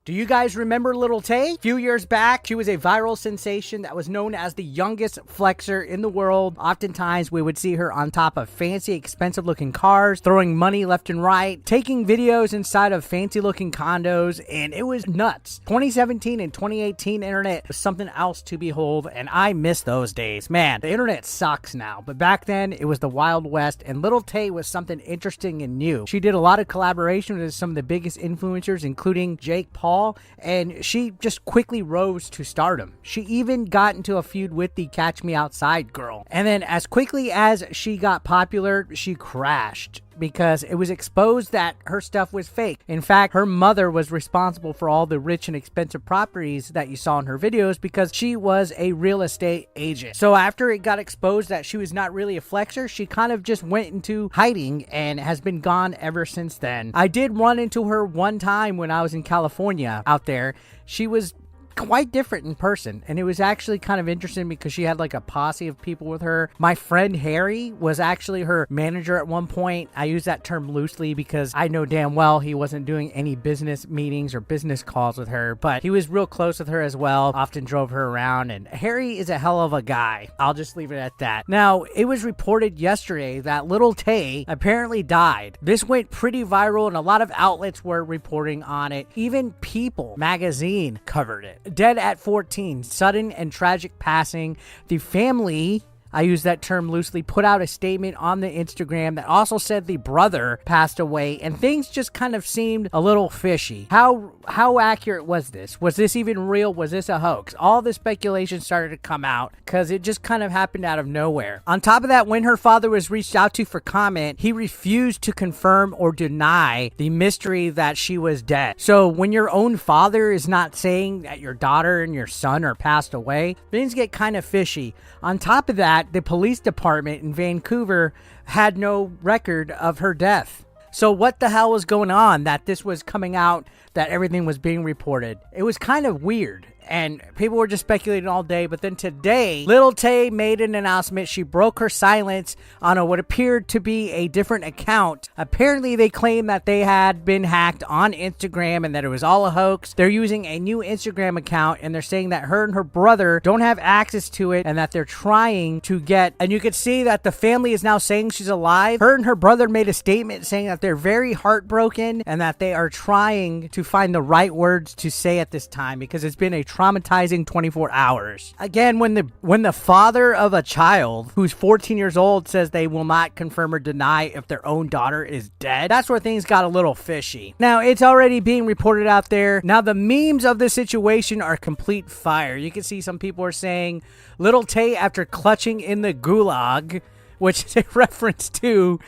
Do you guys remember Lil Tay? A few years back, she was a viral sensation that was known as the youngest flexer in the world. Oftentimes, we would see her on top of fancy, expensive-looking cars, throwing money left and right, taking videos inside of fancy-looking condos, and it was nuts. 2017 and 2018 internet was something else to behold, and I miss those days. Man, the internet sucks now, but back then, it was the Wild West, and Lil Tay was something interesting and new. She did a lot of collaborations with some of the biggest influencers, including Jake Paul, and she just quickly rose to stardom. She even got into a feud with the Catch Me Outside girl. And then as quickly as she got popular, she crashed because it was exposed that her stuff was fake. In fact, her mother was responsible for all the rich and expensive properties that you saw in her videos because she was a real estate agent. So after it got exposed that she was not really a flexer, she kind of just went into hiding and has been gone ever since then. I did run into her one time when I was in California out there. She was quite different in person, and it was actually kind of interesting because she had like a posse of people with her. My friend Harry was actually her manager at one point. I use that term loosely because I know damn well he wasn't doing any business meetings or business calls with her, but he was real close with her as well, often drove her around, and Harry is a hell of a guy. I'll just leave it at that. Now, it was reported yesterday that Lil Tay apparently died. This went pretty viral, and a lot of outlets were reporting on it. Even People magazine covered it. Dead at 14, sudden and tragic passing. The family, I use that term loosely, put out a statement on the Instagram that also said the brother passed away, and things just kind of seemed a little fishy. How accurate was this? Was this even real? Was this a hoax? All the speculation started to come out because it just kind of happened out of nowhere. On top of that, when her father was reached out to for comment, he refused to confirm or deny the mystery that she was dead. So when your own father is not saying that your daughter and your son are passed away, things get kind of fishy. On top of that, the police department in Vancouver had no record of her death. So what the hell was going on that this was coming out, that everything was being reported? It was kind of weird, and people were just speculating all day. But then today, Lil Tay made an announcement. She broke her silence on what appeared to be a different account. Apparently, they claim that they had been hacked on Instagram and that it was all a hoax. They're using a new Instagram account, and they're saying that her and her brother don't have access to it and that they're trying to get... And you could see that the family is now saying she's alive. Her and her brother made a statement saying that they're very heartbroken and that they are trying to find the right words to say at this time because it's been a traumatizing 24 hours. Again, when the father of a child who's 14 years old says they will not confirm or deny if their own daughter is dead, that's where things got a little fishy. Now, it's already being reported out there. Now, the memes of the situation are complete fire. You can see some people are saying, Lil Tay after clutching in the gulag, which is a reference to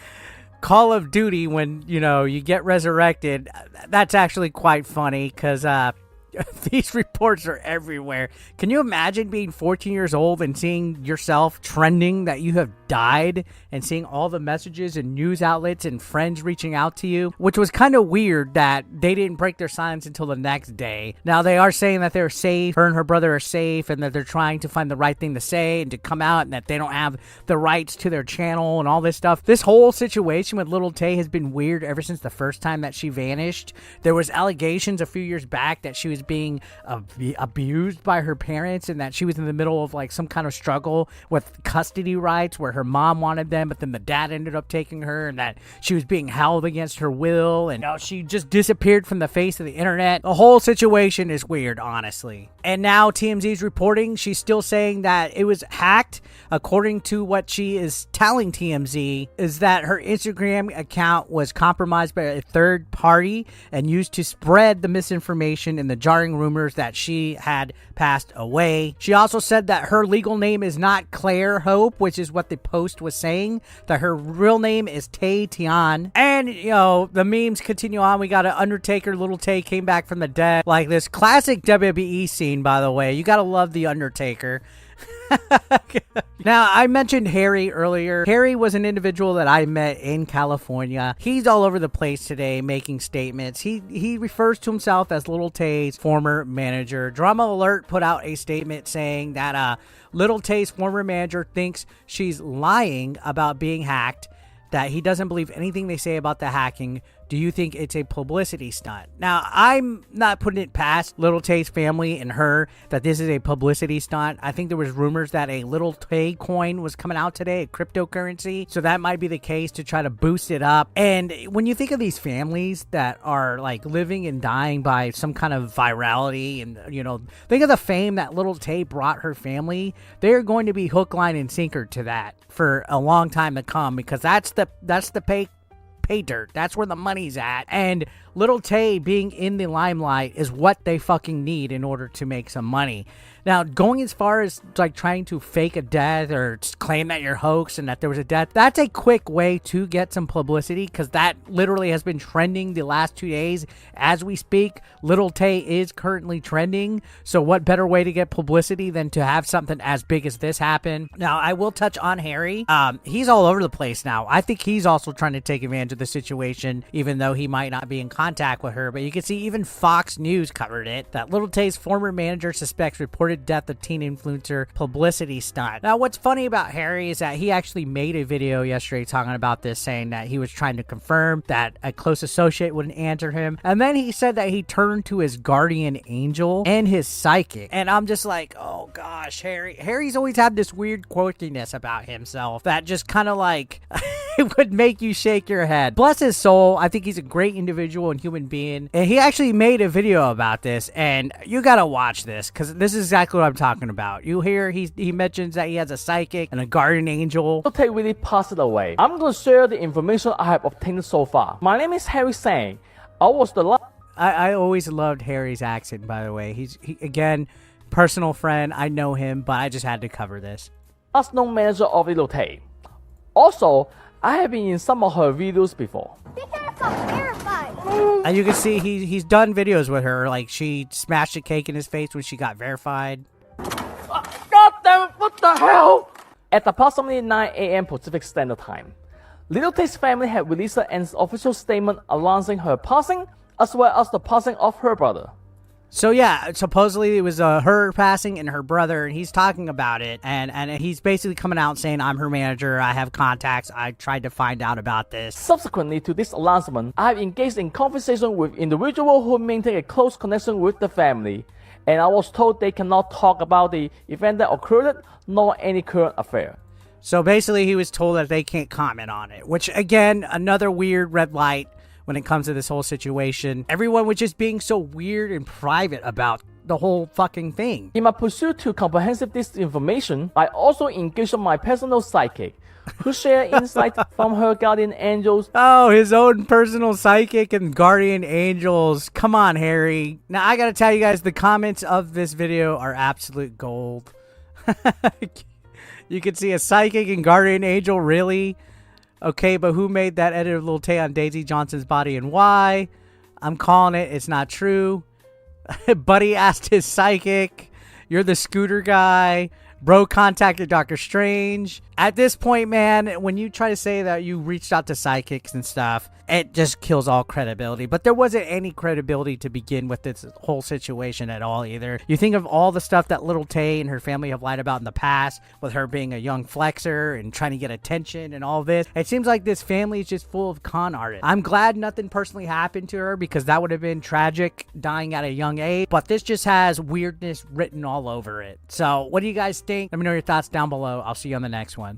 Call of Duty when, you get resurrected. That's actually quite funny because, these reports are everywhere. Can you imagine being 14 years old and seeing yourself trending that you have died and seeing all the messages and news outlets and friends reaching out to you? Which was kind of weird that they didn't break their silence until the next day. Now, they are saying that they're safe. Her and her brother are safe and that they're trying to find the right thing to say and to come out and that they don't have the rights to their channel and all this stuff. This whole situation with Lil Tay has been weird ever since the first time that she vanished. There was allegations a few years back that she was being abused by her parents and that she was in the middle of like some kind of struggle with custody rights where her mom wanted them, but then the dad ended up taking her, and that she was being held against her will, and she just disappeared from the face of the internet. The whole situation is weird, honestly. And now TMZ is reporting she's still saying that it was hacked. According to what she is telling TMZ, is that her Instagram account was compromised by a third party and used to spread the misinformation and the jarring rumors that she had passed away. She also said that her legal name is not Claire Hope, which is what the post was saying, that her real name is Tay Tian. And, the memes continue on. We got an Undertaker, Lil Tay came back from the dead. Like this classic WWE scene, by the way. You gotta love the Undertaker. Now, I mentioned Harry earlier. Harry was an individual that I met in California. He's all over the place today making statements. He refers to himself as Lil Tay's former manager. Drama Alert put out a statement saying that Lil Tay's former manager thinks she's lying about being hacked, that he doesn't believe anything they say about the hacking Do you think it's a publicity stunt? Now, I'm not putting it past Lil Tay's family and her that this is a publicity stunt. I think there was rumors that a Lil Tay coin was coming out today, a cryptocurrency. So that might be the case to try to boost it up. And when you think of these families that are like living and dying by some kind of virality and, you know, think of the fame that Lil Tay brought her family, they're going to be hook, line, and sinker to that for a long time to come, because that's the pay dirt. That's where the money's at. And Lil Tay being in the limelight is what they fucking need in order to make some money. Now, going as far as like trying to fake a death or claim that you're hoax and that there was a death, that's a quick way to get some publicity, because that literally has been trending the last 2 days. As we speak, Lil Tay is currently trending. So what better way to get publicity than to have something as big as this happen? Now, I will touch on Harry. He's all over the place now. I think he's also trying to take advantage of the situation, even though he might not be in contact with her. But you can see even Fox News covered it, that Lil Tay's former manager suspects reported death of teen influencer publicity stunt. Now, what's funny about Harry is that he actually made a video yesterday talking about this, saying that he was trying to confirm that a close associate wouldn't answer him. And then he said that he turned to his guardian angel and his psychic. And I'm just like, oh gosh, Harry's always had this weird quirkiness about himself that just kind of like it would make you shake your head. Bless his soul. I think he's a great individual and human being. And he actually made a video about this, and you gotta watch this, because this is exactly what I'm talking about. You hear he mentions that he has a psychic and a guardian angel. Lil Tay really passed away. I'm going to share the information I have obtained so far. My name is Harry Tsang. I was the last... I always loved Harry's accent, by the way. He again, personal friend. I know him, but I just had to cover this. last known manager of Lil Tay. Also, I have been in some of her videos before. And you can see he's done videos with her, like she smashed a cake in his face when she got verified. God damn it, what the hell? At approximately 9 a.m. Pacific Standard Time, Lil Tay's family had released an official statement announcing her passing, as well as the passing of her brother. So yeah, supposedly it was her passing and her brother, and he's talking about it, and he's basically coming out saying, I'm her manager, I have contacts, I tried to find out about this. Subsequently to this announcement, I have engaged in conversation with individuals who maintain a close connection with the family, and I was told they cannot talk about the event that occurred, nor any current affair. So basically he was told that they can't comment on it, which again, another weird red light when it comes to this whole situation. Everyone was just being so weird and private about the whole fucking thing. In my pursuit to comprehensive this information, I also engaged my personal psychic, who shared insight from her guardian angels. Oh, his own personal psychic and guardian angels. Come on, Harry. Now, I gotta tell you guys, the comments of this video are absolute gold. You can see a psychic and guardian angel, really? Okay, but who made that edit of Lil Tay on Daisy Johnson's body and why? I'm calling it. It's not true. Buddy asked his psychic. You're the scooter guy. Bro contacted Dr. Strange. At this point, man, when you try to say that you reached out to psychics and stuff, it just kills all credibility. But there wasn't any credibility to begin with this whole situation at all either. You think of all the stuff that Lil Tay and her family have lied about in the past, with her being a young flexer and trying to get attention and all this. It seems like this family is just full of con artists. I'm glad nothing personally happened to her, because that would have been tragic, dying at a young age. But this just has weirdness written all over it. So what do you guys think? Let me know your thoughts down below. I'll see you on the next one.